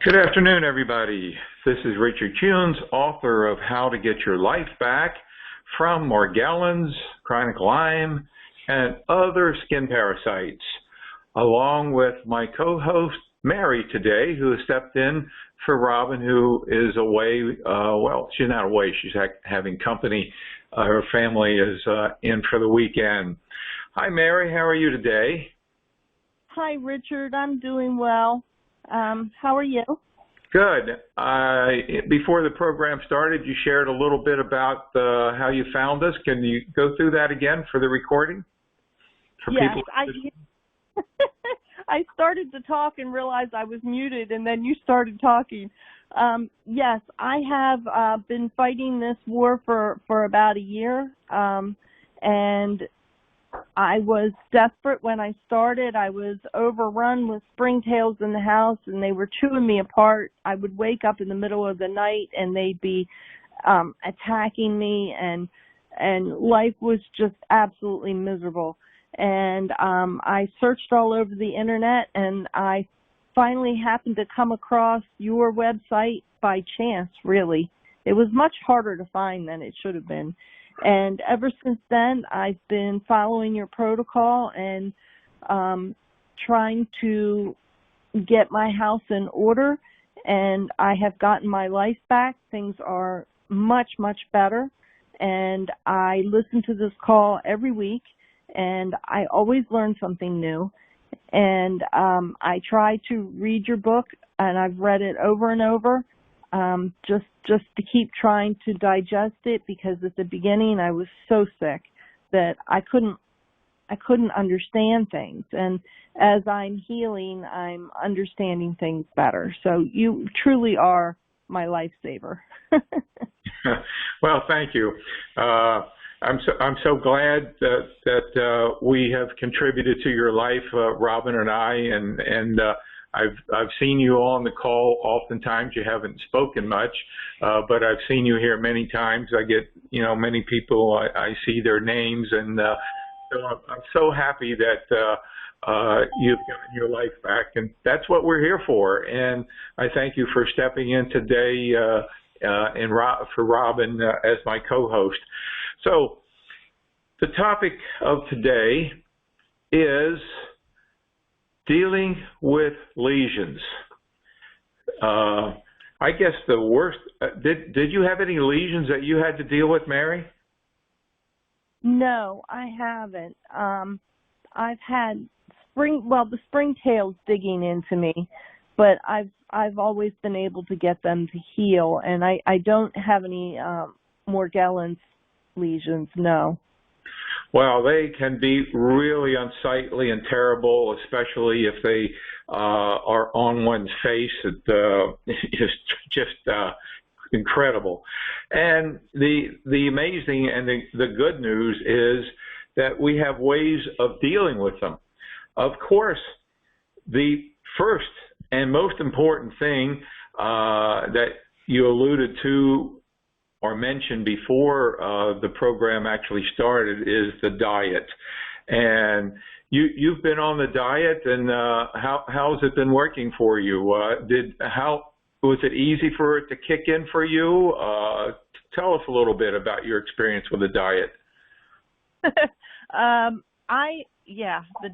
Good afternoon, everybody. This is Richard Kuhns, author of How to Get Your Life Back from Morgellons, chronic Lyme, and other skin parasites, along with my co-host, Mary, today, who has stepped in for Robin, who is away. Well, she's not away. She's having company. Her family is in for the weekend. Hi, Mary. How are you today? Hi, Richard. I'm doing well. How are you? Good. Before the program started, you shared a little bit about how you found us. Can you go through that again for the recording? Yes, I started to talk and realized I was muted, and then you started talking. Yes, I have been fighting this war for about a year, and I was desperate when I started. I was overrun with springtails in the house, and they were chewing me apart. I would wake up in the middle of the night, and they'd be attacking me, and life was just absolutely miserable. And I searched all over the internet, and I finally happened to come across your website by chance, really. It was much harder to find than it should have been. And ever since then, I've been following your protocol and trying to get my house in order, and I have gotten my life back. Things are much, much better, and I listen to this call every week, and I always learn something new. And I try to read your book, and I've read it over and over. Just to keep trying to digest it, because at the beginning I was so sick that I couldn't understand things, and as I'm healing, I'm understanding things better. So you truly are my lifesaver. Well, thank you. I'm so glad that we have contributed to your life, Robin and I, and I've seen you on the call. Oftentimes you haven't spoken much, but I've seen you here many times. I get, many people, I see their names, and so I'm so happy that you've gotten your life back, and that's what we're here for. And I thank you for stepping in today for Robin as my co-host. So the topic of today is dealing with lesions. I guess the worst, did you have any lesions that you had to deal with, Mary? No, I haven't. I've had the springtails digging into me, but I've always been able to get them to heal, and I don't have any Morgellons lesions, no. Well, they can be really unsightly and terrible, especially if they are on one's face. It is just incredible. And the amazing and the good news is that we have ways of dealing with them. Of course, the first and most important thing that you alluded to or mentioned before the program actually started is the diet. And you've been on the diet, and how's it been working for you? Was it easy for it to kick in for you? Tell us a little bit about your experience with the diet. The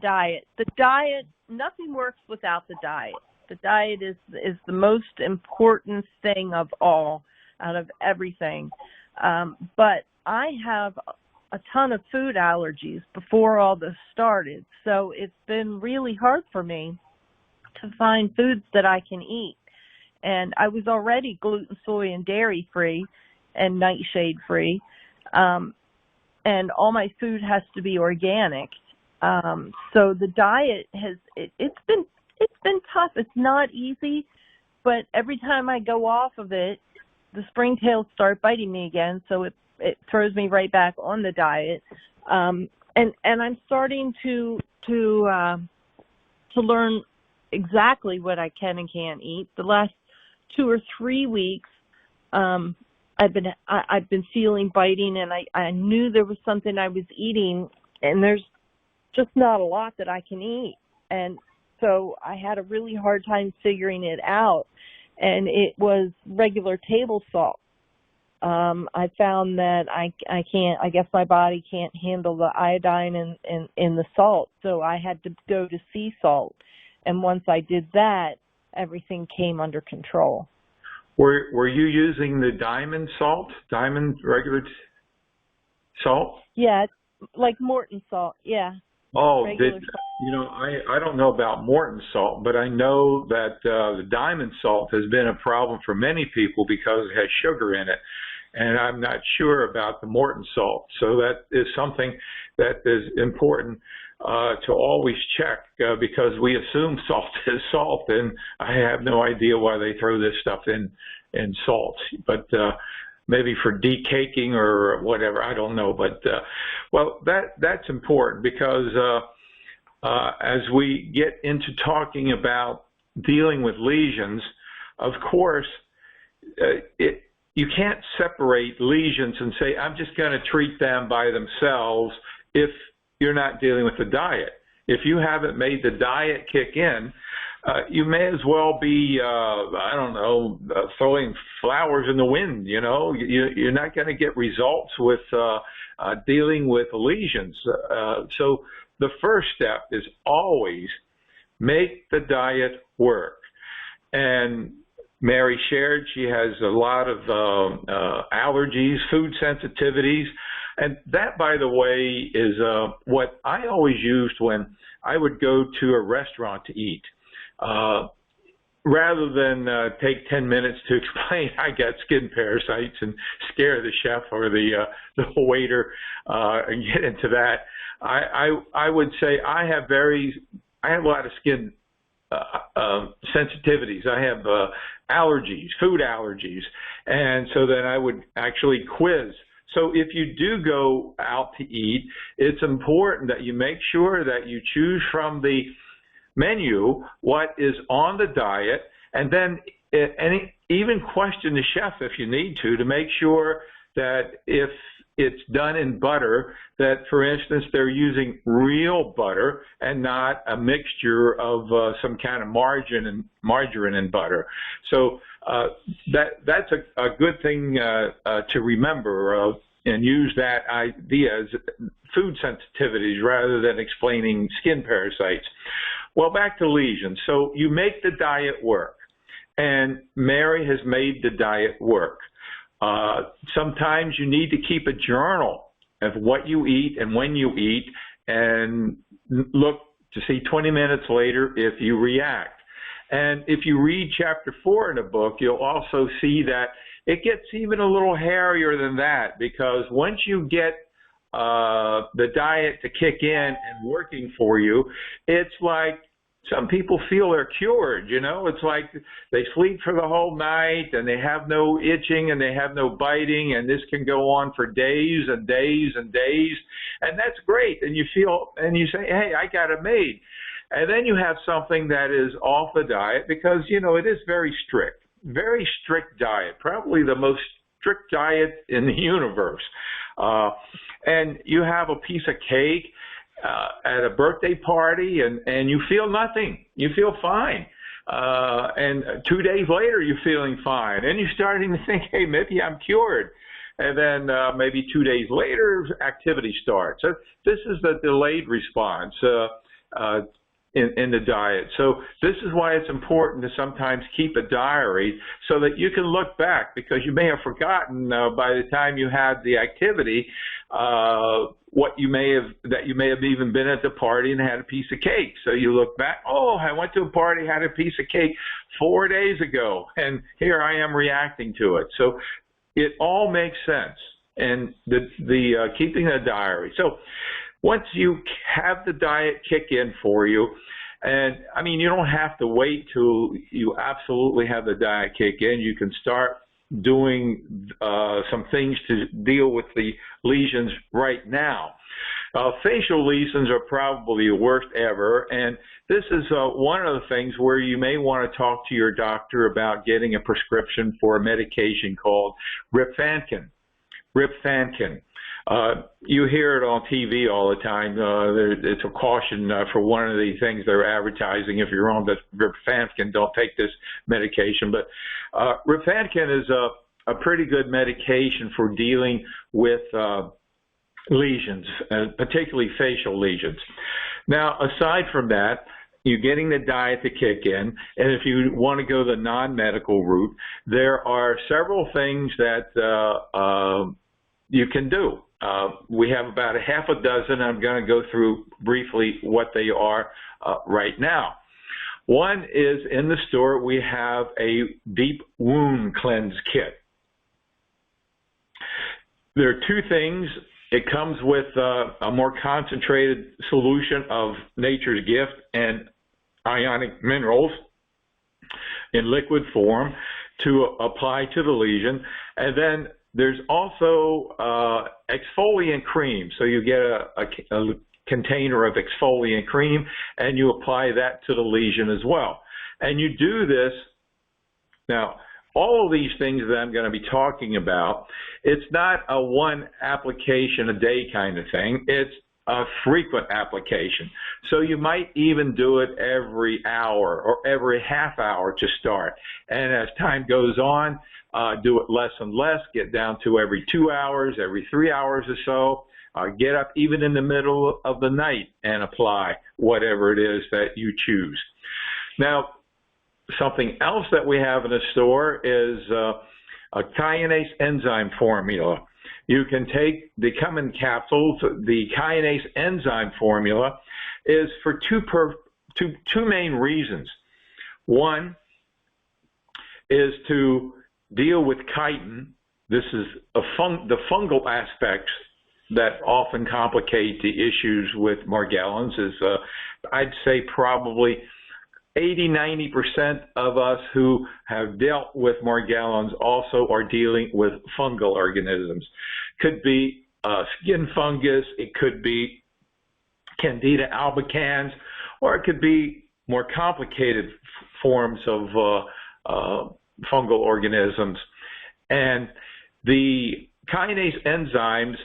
diet. The diet, nothing works without the diet. The diet is the most important thing of all, out of everything. But I have a ton of food allergies before all this started, so it's been really hard for me to find foods that I can eat. And I was already gluten, soy, and dairy free and nightshade free, and all my food has to be organic. So the diet it's been tough. It's not easy, but every time I go off of it, the springtails start biting me again, so it throws me right back on the diet. And I'm starting to learn exactly what I can and can't eat. The last 2 or 3 weeks, I've been feeling biting, and I knew there was something I was eating, and there's just not a lot that I can eat. And so I had a really hard time figuring it out. and it was regular table salt. I found that I guess my body can't handle the iodine in the salt, so I had to go to sea salt. And once I did that, everything came under control. Were you using the diamond salt, regular salt? Yeah, like Morton salt, yeah. Oh, regular salt. I don't know about Morton salt, but I know that the diamond salt has been a problem for many people because it has sugar in it. And I'm not sure about the Morton salt. So that is something that is important to always check because we assume salt is salt, and I have no idea why they throw this stuff in salt. But maybe for decaking or whatever, I don't know. But well, that's important because as we get into talking about dealing with lesions, of course, you can't separate lesions and say, I'm just going to treat them by themselves if you're not dealing with the diet. If you haven't made the diet kick in, you may as well be, throwing flowers in the wind. You're not going to get results with dealing with lesions. So the first step is always make the diet work. And Mary shared she has a lot of allergies, food sensitivities, and that, by the way, is what I always used when I would go to a restaurant to eat. Rather than take 10 minutes to explain I got skin parasites and scare the chef or the waiter and get into that, I would say I have a lot of skin sensitivities. I have allergies, food allergies, and so then I would actually quiz. So if you do go out to eat, it's important that you make sure that you choose from the menu what is on the diet, and then even question the chef if you need to make sure that if it's done in butter, that, for instance, they're using real butter and not a mixture of some kind of margarine and butter. So that's a good thing to remember and use that idea as food sensitivities rather than explaining skin parasites. Well, back to lesions. So you make the diet work, and Mary has made the diet work. Sometimes you need to keep a journal of what you eat and when you eat, and look to see 20 minutes later if you react. And if you read chapter 4 in the book, you'll also see that it gets even a little hairier than that, because once you get the diet to kick in and working for you, it's like some people feel they're cured. It's like they sleep for the whole night and they have no itching and they have no biting, and this can go on for days and days and days, and that's great. And you say, hey, I got it made. And then you have something that is off the diet because, it is very strict diet, probably the most strict diet in the universe. And you have a piece of cake at a birthday party, and you feel nothing. You feel fine. And 2 days later, you're feeling fine. And you're starting to think, hey, maybe I'm cured. And then maybe 2 days later, activity starts. So this is the delayed response in the diet. So this is why it's important to sometimes keep a diary so that you can look back, because you may have forgotten by the time you had the activity that you may have even been at the party and had a piece of cake. So you look back, oh, I went to a party, had a piece of cake 4 days ago, and here I am reacting to it. So it all makes sense, and the keeping a diary. So once you have the diet kick in for you, and I mean, you don't have to wait till you absolutely have the diet kick in. You can start doing some things to deal with the lesions right now. Facial lesions are probably the worst ever, and this is one of the things where you may want to talk to your doctor about getting a prescription for a medication called Riffankin. You hear it on TV all the time. It's a caution for one of the things they're advertising. If you're on the rifampicin, don't take this medication. But rifampicin is a pretty good medication for dealing with lesions, particularly facial lesions. Now, aside from that, you're getting the diet to kick in, and if you want to go the non-medical route, there are several things that you can do. We have about a half a dozen. I'm going to go through briefly what they are right now. One is in the store, we have a deep wound cleanse kit. There are two things. It comes with a more concentrated solution of nature's gift and ionic minerals in liquid form to apply to the lesion. And then there's also exfoliant cream. So you get a container of exfoliant cream and you apply that to the lesion as well. And you do this, now, all of these things that I'm going to be talking about, it's not a one application a day kind of thing. It's a frequent application. So you might even do it every hour or every half hour to start. And as time goes on, do it less and less, get down to every 2 hours, every 3 hours or so. Get up even in the middle of the night and apply whatever it is that you choose. Now, something else that we have in the store is a Kionase enzyme formula. You can take, they come in capsules. The Kionase enzyme formula is for two main reasons. One is to deal with chitin. This is the fungal aspects that often complicate the issues with Morgellons. Is I'd say probably 80–90% of us who have dealt with Morgellons also are dealing with fungal organisms. Could be skin fungus, it could be Candida albicans, or it could be more complicated forms of fungal organisms. And the kinase enzymes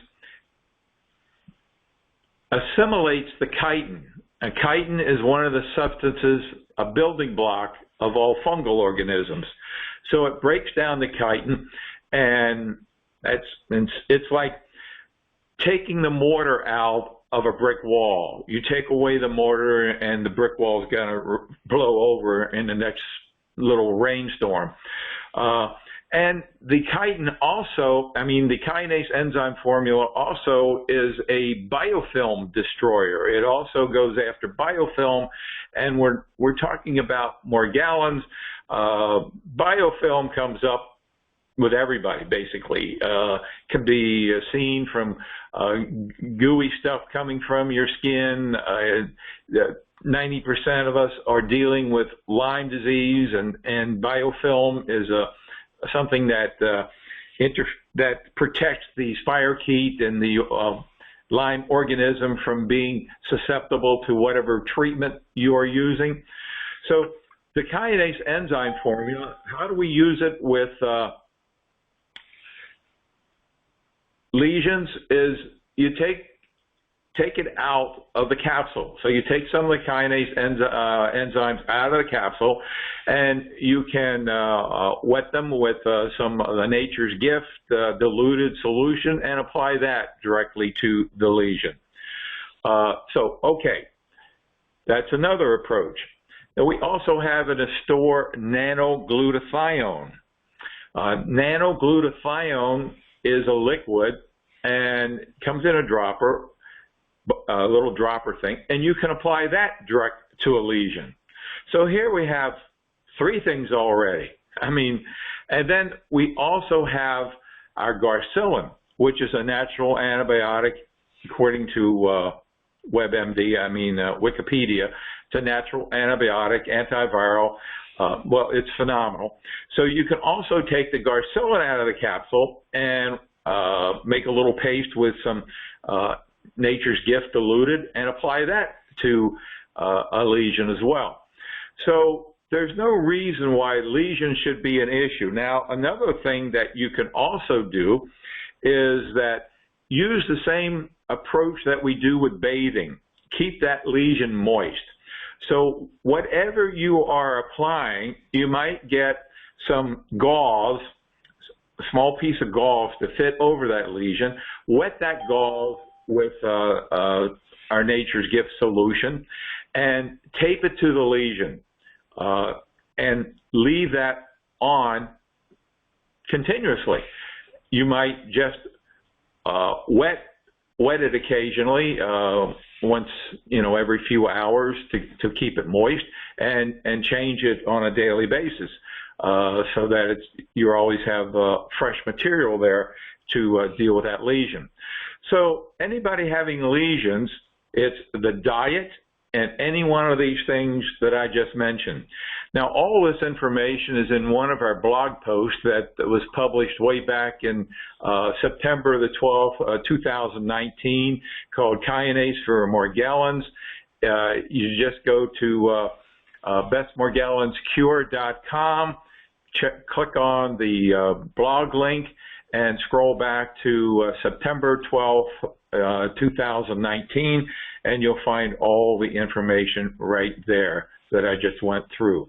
assimilates the chitin. And chitin is one of the substances, a building block of all fungal organisms. So it breaks down the chitin, and it's like taking the mortar out of a brick wall. You take away the mortar, and the brick wall is going to blow over in the next little rainstorm. And the chitin also, the kinase enzyme formula also is a biofilm destroyer. It also goes after biofilm, and we're talking about Morgellons. Biofilm comes up with everybody, basically. Can be seen from gooey stuff coming from your skin. 90% of us are dealing with Lyme disease, and biofilm is something that that protects the spirochete and the Lyme organism from being susceptible to whatever treatment you are using. So the kinase enzyme formula, how do we use it with lesions is you take it out of the capsule. So you take some of the kinase enzymes out of the capsule, and you can wet them with some of the nature's gift diluted solution and apply that directly to the lesion. Okay, that's another approach. Now we also have in a store Nano Gllutathione. Nano Gllutathione is a liquid and comes in a dropper, a little dropper thing, and you can apply that direct to a lesion. So here we have three things already. And then we also have our Garcillin, which is a natural antibiotic, according to WebMD, Wikipedia. It's a natural antibiotic, antiviral. Well, it's phenomenal. So you can also take the Garcillin out of the capsule and make a little paste with some nature's gift diluted and apply that to a lesion as well. So there's no reason why lesions should be an issue. Now, another thing that you can also do is that use the same approach that we do with bathing. Keep that lesion moist. So whatever you are applying, you might get some gauze, a small piece of gauze to fit over that lesion. Wet that gauze with our Nature's Gift solution and tape it to the lesion and leave that on continuously. You might just wet it occasionally, once, every few hours to keep it moist, and change it on a daily basis, so that you always have fresh material there to deal with that lesion. So anybody having lesions, it's the diet and any one of these things that I just mentioned. Now, all this information is in one of our blog posts that was published way back in September the 12th, 2019, called Kionase for Morgellons. You just go to bestmorgellonscure.com, click on the blog link, and scroll back to September 12th, 2019, and you'll find all the information right there that I just went through.